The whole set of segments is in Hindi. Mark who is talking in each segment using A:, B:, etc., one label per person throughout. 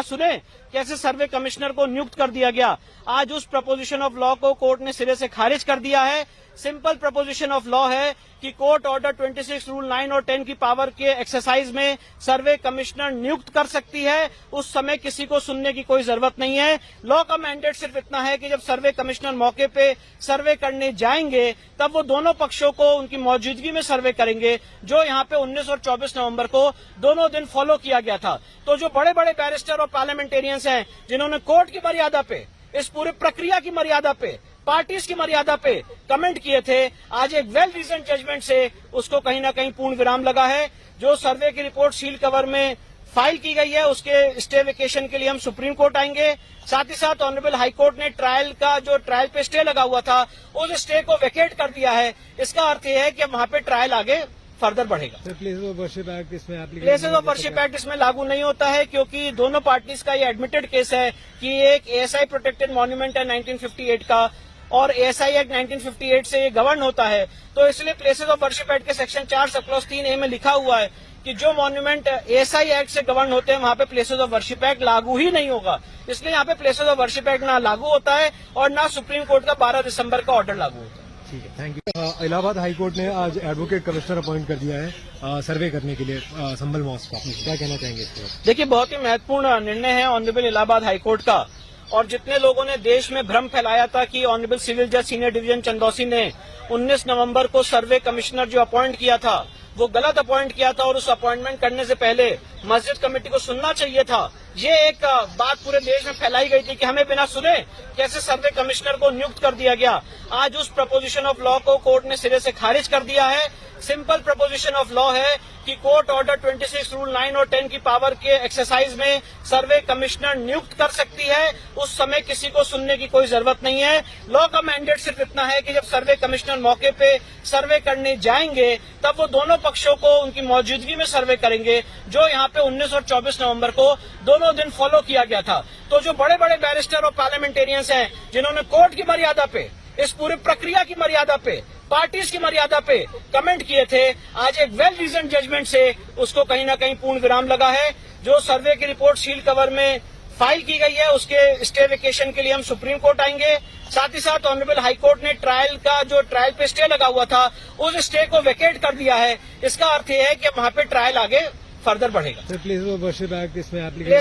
A: सुने कैसे सर्वे कमिश्नर को नियुक्त कर दिया गया। आज उस प्रपोजिशन ऑफ लॉ को कोर्ट ने सिरे से खारिज कर दिया है। सिंपल प्रपोजिशन ऑफ लॉ है कि कोर्ट ऑर्डर 26 रूल 9 और 10 की पावर के एक्सरसाइज में सर्वे कमिश्नर नियुक्त कर सकती है। उस समय किसी को सुनने की कोई जरूरत नहीं है। लॉ का मैंडेट सिर्फ इतना है कि जब सर्वे कमिश्नर मौके पे सर्वे करने जाएंगे तब वो दोनों पक्षों को उनकी मौजूदगी में सर्वे करेंगे, जो यहाँ पे 19 और 24 नवंबर को दोनों दिन फॉलो किया गया था। तो जो बड़े बड़े बैरिस्टर और पार्लियामेंटेरियंस हैं जिन्होंने कोर्ट की मर्यादा पे, इस पूरी प्रक्रिया की मर्यादा पे, पार्टीज की मर्यादा पे कमेंट किए थे, आज एक वेल रीजन जजमेंट से उसको कहीं ना कहीं पूर्ण विराम लगा है। जो सर्वे की रिपोर्ट सील कवर में फाइल की गई है उसके स्टे वेकेशन के लिए हम सुप्रीम कोर्ट आएंगे। साथ ही साथ ऑनरेबल हाई कोर्ट ने ट्रायल पे स्टे लगा हुआ था उस स्टे को वेकेट कर दिया है। इसका अर्थ यह है कि वहां पे ट्रायल आगे फर्दर बढ़ेगा।
B: प्लेसेस ऑफ वर्शिप एक्ट
A: इसमें लागू नहीं होता है क्योंकि दोनों पार्टीज का ये एडमिटेड केस है कि एक एएसआई प्रोटेक्टेड मॉन्यूमेंट है 1958 का और एएसआई एक्ट 1958 से ये गवर्न होता है। तो इसलिए प्लेसेस ऑफ वर्शिप एक्ट के सेक्शन 4 सब क्लॉज 3A में लिखा हुआ है कि जो मॉन्यूमेंट एएसआई एक्ट से गवर्न होते हैं वहां पे प्लेसेस ऑफ वर्शिप एक्ट लागू ही नहीं होगा। इसलिए यहाँ पे प्लेसेस ऑफ वर्शिप एक्ट ना लागू होता है और ना सुप्रीम कोर्ट का 12 दिसंबर का ऑर्डर लागू होता है।
B: ठीक है, thank you. Allahabad high court ने आज एडवोकेट कमिश्नर अपॉइंट कर दिया है सर्वे करने के लिए संभल मॉस्क का। क्या कहना चाहेंगे इसके बारे में?
A: देखिए, बहुत ही महत्वपूर्ण निर्णय है ऑनरेबल इलाहाबाद हाई कोर्ट का। और जितने लोगों ने देश में भ्रम फैलाया था कि ऑनरेबल सिविल जज सीनियर डिवीजन चंदौसी ने 19 नवंबर को सर्वे कमिश्नर जो अपॉइंट किया था वो गलत अपॉइंट किया था और उस अपॉइंटमेंट करने से पहले मस्जिद कमेटी को सुनना चाहिए था। ये एक बात पूरे देश में फैलाई गई थी कि हमें बिना सुने कैसे सर्वे कमिश्नर को नियुक्त कर दिया गया। आज उस प्रपोजिशन ऑफ लॉ को कोर्ट ने सिरे से खारिज कर दिया है। सिंपल प्रपोजिशन ऑफ लॉ है कि कोर्ट ऑर्डर 26 रूल 9 और 10 की पावर के एक्सरसाइज में सर्वे कमिश्नर नियुक्त कर सकती है। उस समय किसी को सुनने की कोई जरूरत नहीं है। लॉ का मैंडेट सिर्फ इतना है कि जब सर्वे कमिश्नर मौके पे सर्वे करने जाएंगे तब वो दोनों पक्षों को उनकी मौजूदगी में सर्वे करेंगे, जो यहाँ पे 19 और 24 नवंबर को दोनों दिन फॉलो किया गया था। तो जो बड़े बड़े बैरिस्टर और पार्लियामेंटेरियंस हैं जिन्होंने कोर्ट की मर्यादा पे, इस पूरी प्रक्रिया की मर्यादा पे, पार्टीज की मर्यादा पे कमेंट किए थे, आज एक वेल रीजन जजमेंट से उसको कहीं ना कहीं पूर्ण विराम लगा है। जो सर्वे की रिपोर्ट सील कवर में फाइल की गई है उसके स्टे वेकेशन के लिए हम सुप्रीम कोर्ट आएंगे। साथ ही साथ ऑनरेबल हाई कोर्ट ने ट्रायल पे स्टे लगा हुआ था उस स्टे को वेकेट कर दिया है। इसका अर्थ यह है कि वहां पे ट्रायल आगे फर्दर बढ़ेगा।
B: प्लेसेस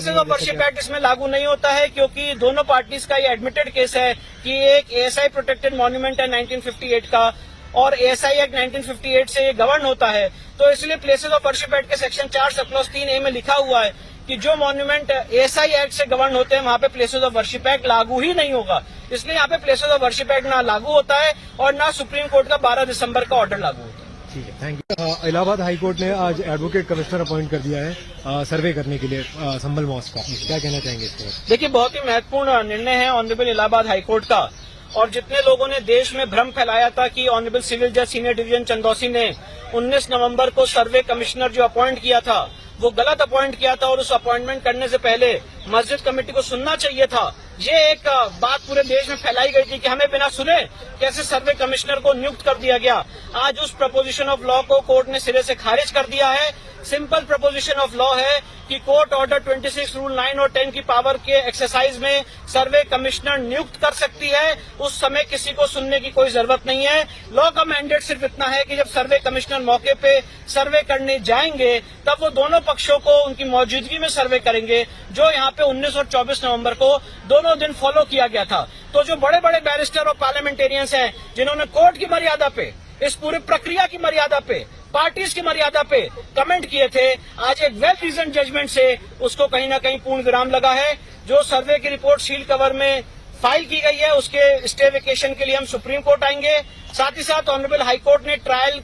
B: ऑफ वर्शिप एक्ट
A: इसमें लागू नहीं होता है क्योंकि दोनों पार्टीज का ये एडमिटेड केस है कि एक एएसआई प्रोटेक्टेड मॉन्यूमेंट है 1958 का और एएसआई एक्ट 1958 से ये गवर्न होता है। तो इसलिए प्लेसेस ऑफ वर्शिप एक्ट के सेक्शन 4 सब क्लॉज 3A में लिखा हुआ है कि जो मॉन्यूमेंट एएसआई एक्ट से गवर्न होते हैं वहां पे प्लेसेस ऑफ वर्शिप एक्ट लागू ही नहीं होगा। इसलिए यहाँ पे प्लेसेस ऑफ वर्शिप एक्ट ना लागू होता है और ना सुप्रीम कोर्ट का 12 दिसंबर का ऑर्डर लागू होता है।
B: ठीक है, thank you. Allahabad high court ने आज एडवोकेट कमिश्नर अपॉइंट कर दिया है सर्वे करने के लिए संभल मॉस्क का। क्या कहना चाहेंगे इसके बारे में?
A: देखिए, बहुत ही महत्वपूर्ण निर्णय है ऑनरेबल इलाहाबाद हाई कोर्ट का। और जितने लोगों ने देश में भ्रम फैलाया था कि ऑनरेबल सिविल जज सीनियर डिवीजन चंदौसी ने 19 नवंबर को सर्वे कमिश्नर जो अपॉइंट किया था वो गलत अपॉइंट किया था और उस अपॉइंटमेंट करने से पहले मस्जिद कमेटी को सुनना चाहिए था। ये एक बात पूरे देश में फैलाई गई थी कि हमें बिना सुने कैसे सर्वे कमिश्नर को नियुक्त कर दिया गया। आज उस प्रपोजिशन ऑफ लॉ को कोर्ट ने सिरे से खारिज कर दिया है। सिंपल प्रपोजिशन ऑफ लॉ है कि कोर्ट ऑर्डर 26 रूल 9 और 10 की पावर के एक्सरसाइज में सर्वे कमिश्नर नियुक्त कर सकती है। उस समय किसी को सुनने की कोई जरूरत नहीं है। लॉ का मैंडेट सिर्फ इतना है कि जब सर्वे कमिश्नर मौके पे सर्वे करने जाएंगे तब वो दोनों पक्षों को उनकी मौजूदगी में सर्वे करेंगे, जो यहाँ पे 19 और 24 नवंबर को दोनों दिन फॉलो किया गया था। तो जो बड़े बड़े बैरिस्टर और पार्लियामेंटेरियंस हैं जिन्होंने कोर्ट की मर्यादा पे, इस पूरी प्रक्रिया की मर्यादा पे, पार्टीज की मर्यादा पे कमेंट किए थे, आज एक वेल रीजन जजमेंट से उसको कहीं ना कहीं पूर्ण विराम लगा है। जो सर्वे की रिपोर्ट सील कवर में फाइल की गई है उसके स्टे वेकेशन के लिए हम सुप्रीम कोर्ट आएंगे। साथ ही साथ ऑनरेबल हाई कोर्ट ने ट्रायल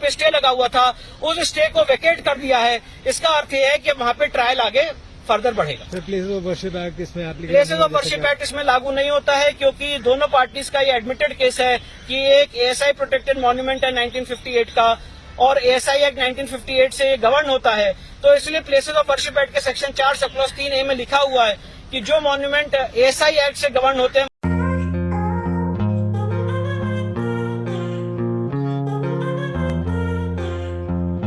A: पे स्टे लगा हुआ था उस स्टे को वेकेट कर दिया है। इसका अर्थ यह है कि वहां पे ट्रायल आगे फर्दर बढ़ेगा।
B: प्लेसेस ऑफ वर्शिप एक्ट
A: इसमें लागू नहीं होता है क्योंकि दोनों पार्टीज का ये एडमिटेड केस है कि एक एएसआई प्रोटेक्टेड मॉन्यूमेंट है 1958 का और एएसआई एक्ट 1958 से ये गवर्न होता है। तो इसलिए प्लेसेस ऑफ वर्शिप एक्ट के सेक्शन 4 सब क्लॉज 3A में लिखा हुआ है कि जो मॉन्यूमेंट एएसआई एक्ट से गवर्न होते हैं